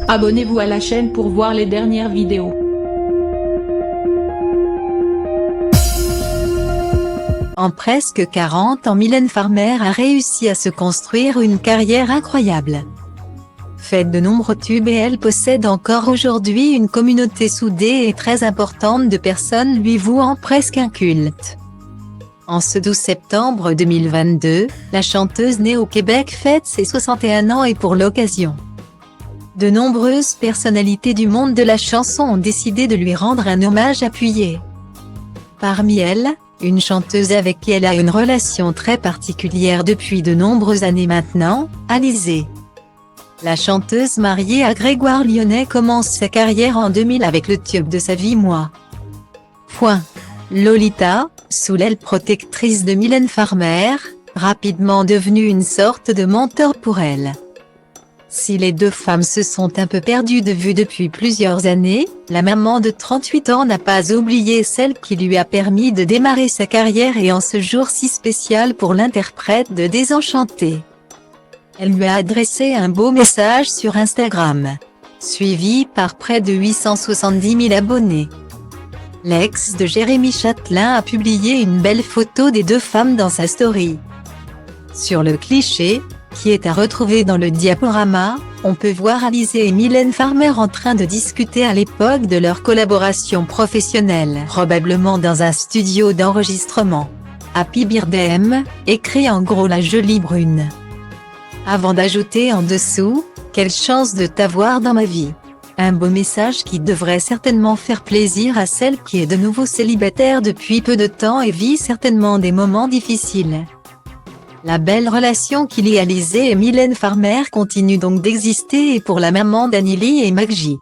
Abonnez-vous à la chaîne pour voir les dernières vidéos. En presque 40 ans, Mylène Farmer a réussi à se construire une carrière incroyable. Faite de nombreux tubes, et elle possède encore aujourd'hui une communauté soudée et très importante de personnes lui vouant presque un culte. En ce 12 septembre 2022, la chanteuse née au Québec fête ses 61 ans et pour l'occasion, de nombreuses personnalités du monde de la chanson ont décidé de lui rendre un hommage appuyé. Parmi elles, une chanteuse avec qui elle a une relation très particulière depuis de nombreuses années maintenant, Alizée. La chanteuse mariée à Grégoire Lyonnais commence sa carrière en 2000 avec le tube de sa vie Moi. Lolita, sous l'aile protectrice de Mylène Farmer, rapidement devenue une sorte de mentor pour elle. Si les deux femmes se sont un peu perdues de vue depuis plusieurs années, la maman de 38 ans n'a pas oublié celle qui lui a permis de démarrer sa carrière et en ce jour si spécial pour l'interprète de Désenchanté. Elle lui a adressé un beau message sur Instagram, suivi par près de 870 000 abonnés. L'ex de Jérémy Chatelain a publié une belle photo des deux femmes dans sa story. Sur le cliché, qui est à retrouver dans le diaporama, on peut voir Alizée et Mylène Farmer en train de discuter à l'époque de leur collaboration professionnelle, probablement dans un studio d'enregistrement. Happy Birthday M, écrit en gros la jolie brune. Avant d'ajouter en dessous, quelle chance de t'avoir dans ma vie. Un beau message qui devrait certainement faire plaisir à celle qui est de nouveau célibataire depuis peu de temps et vit certainement des moments difficiles. La belle relation qui lie Alizée et Mylène Farmer continue donc d'exister et pour la maman d'Anneli et Maggie,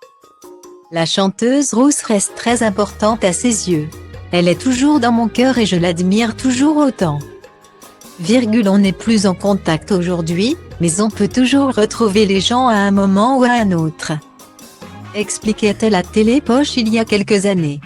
la chanteuse rousse reste très importante à ses yeux. Elle est toujours dans mon cœur et je l'admire toujours autant. On n'est plus en contact aujourd'hui, mais on peut toujours retrouver les gens à un moment ou à un autre, expliquait-elle à Télépoche il y a quelques années.